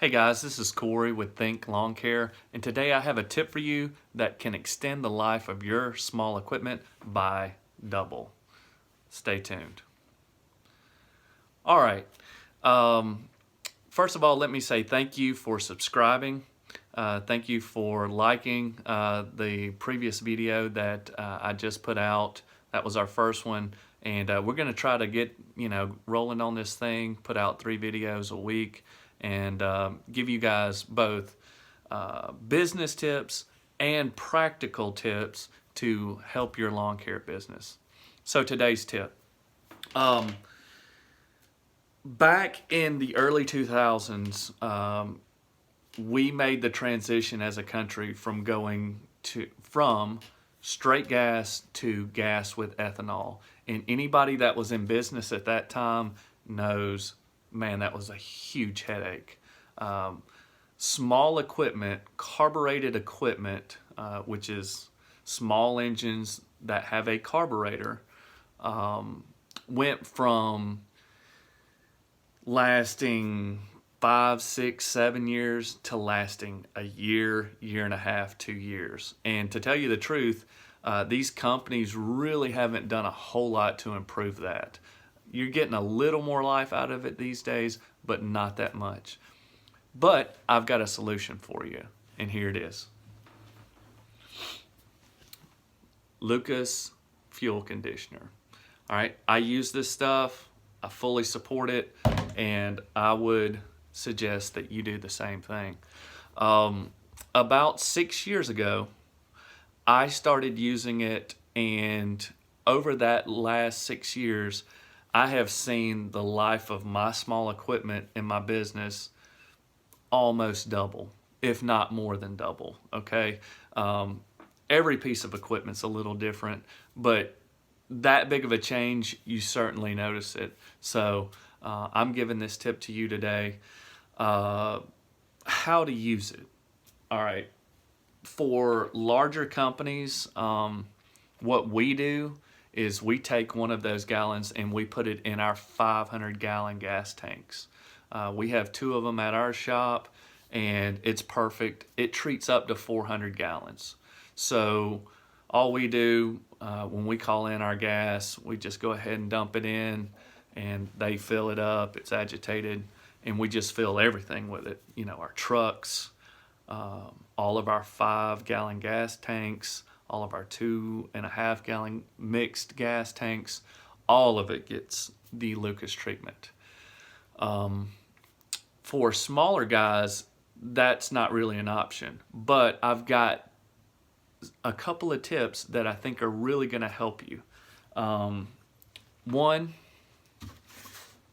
Hey guys, this is Corey with Think Lawncare, and today I have a tip for you that can extend the life of your small equipment by double. Stay tuned. All right. First of all, let me say thank you for subscribing. Thank you for liking the previous video that I just put out. That was our first one, and we're going to try to get rolling on this thing, put out 3 videos a week, and give you guys both business tips and practical tips to help your lawn care business. So today's tip. Back in the early 2000s, we made the transition as a country from from straight gas to gas with ethanol. And anybody that was in business at that time knows, man, that was a huge headache. Small equipment, carbureted equipment, which is small engines that have a carburetor, went from lasting 5, 6, 7 years to lasting a year, year and a half, 2 years. And to tell you the truth, these companies really haven't done a whole lot to improve that. You're getting a little more life out of it these days, but not that much. But I've got a solution for you, and here it is. Lucas Fuel Conditioner. All right, I use this stuff. I fully support it, and I would suggest that you do the same thing. About 6 years ago, I started using it, and over that last 6 years, I have seen the life of my small equipment in my business almost double, if not more than double, okay? Every piece of equipment's a little different, but that big of a change, you certainly notice it. So I'm giving this tip to you today. How to use it. All right. For larger companies, what we do is we take one of those gallons and we put it in our 500-gallon gas tanks. We have 2 of them at our shop, and it's perfect. It treats up to 400 gallons. So all we do when we call in our gas, we just go ahead and dump it in, and they fill it up. It's agitated, and we just fill everything with it. You know, our trucks, all of our 5-gallon gas tanks, all of our 2.5-gallon mixed gas tanks, all of it gets the Lucas treatment. For smaller guys, that's not really an option, but I've got a couple of tips that I think are really going to help you. One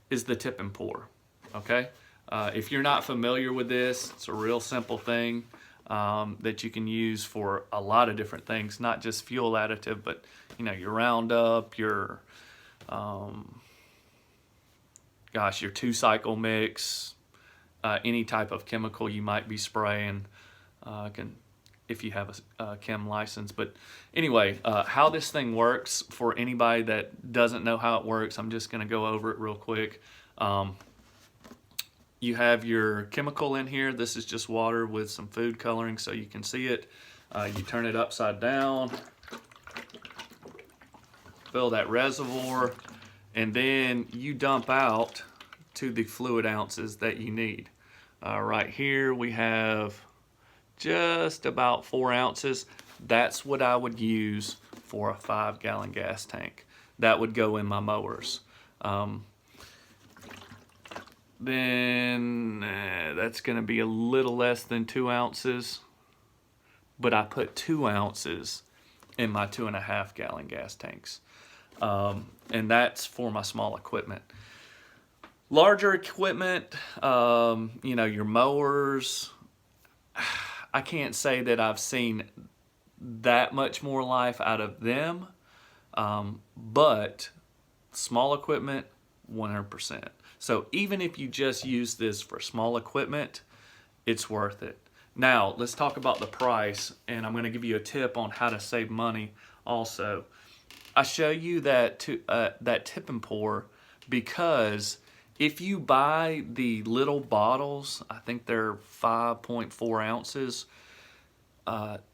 is the tip and pour, okay? If you're not familiar with this, it's a real simple thing that you can use for a lot of different things, not just fuel additive, but your Roundup, your your 2-cycle mix, any type of chemical you might be spraying, if you have a chem license. But anyway, how this thing works, for anybody that doesn't know how it works, I'm just going to go over it real quick. You have your chemical in here. This is just water with some food coloring so you can see it. You turn it upside down, fill that reservoir, and then you dump out to the fluid ounces that you need. Right here we have just about 4 ounces. That's what I would use for a 5-gallon gas tank. That would go in my mowers. Then that's going to be a little less than 2 ounces, but I put 2 ounces in my 2.5-gallon gas tanks. And that's for my small equipment. Larger equipment, your mowers, I can't say that I've seen that much more life out of them, but small equipment, 100%. So even if you just use this for small equipment, it's worth it. Now, let's talk about the price, and I'm going to give you a tip on how to save money also. I show you that tip and pour because If you buy the little bottles, I think they're 5.4 ounces,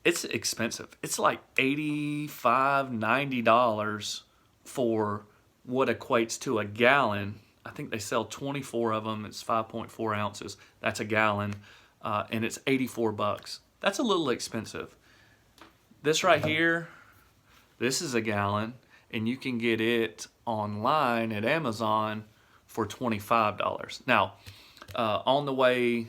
it's expensive. It's like $85, $90 for what equates to a gallon. I think they sell 24 of them. It's 5.4 ounces. That's a gallon, and it's 84 bucks. That's a little expensive. This right here, this is a gallon, and you can get it online at Amazon for $25. Now, on the way,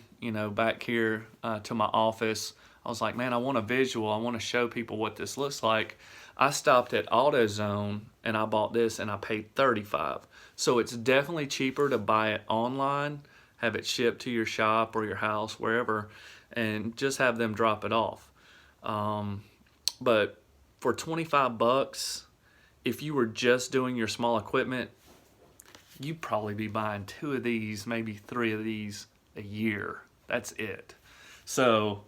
back here to my office, I was like, man, I want a visual. I want to show people what this looks like. I stopped at AutoZone and I bought this and I paid $35. So it's definitely cheaper to buy it online, have it shipped to your shop or your house, wherever, and just have them drop it off. But for 25 bucks, if you were just doing your small equipment, you'd probably be buying 2 of these, maybe 3 of these a year. That's it. So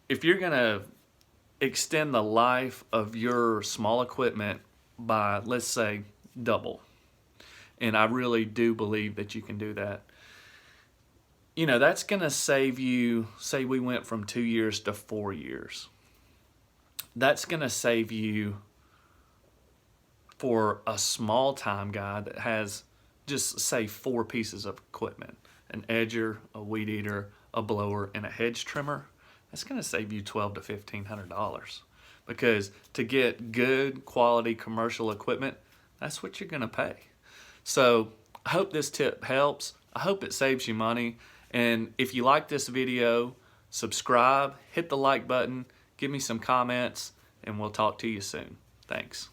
if you're gonna extend the life of your small equipment by, let's say, double, and I really do believe that you can do that, that's gonna save you, say we went from 2 years to 4 years. That's gonna save you, for a small time guy that has just say 4 pieces of equipment, an edger, a weed eater, a blower, and a hedge trimmer, that's going to save you $1,200 to $1,500, because to get good quality commercial equipment, that's what you're going to pay. So I hope this tip helps. I hope it saves you money. And if you like this video, subscribe, hit the like button, give me some comments, and we'll talk to you soon. Thanks.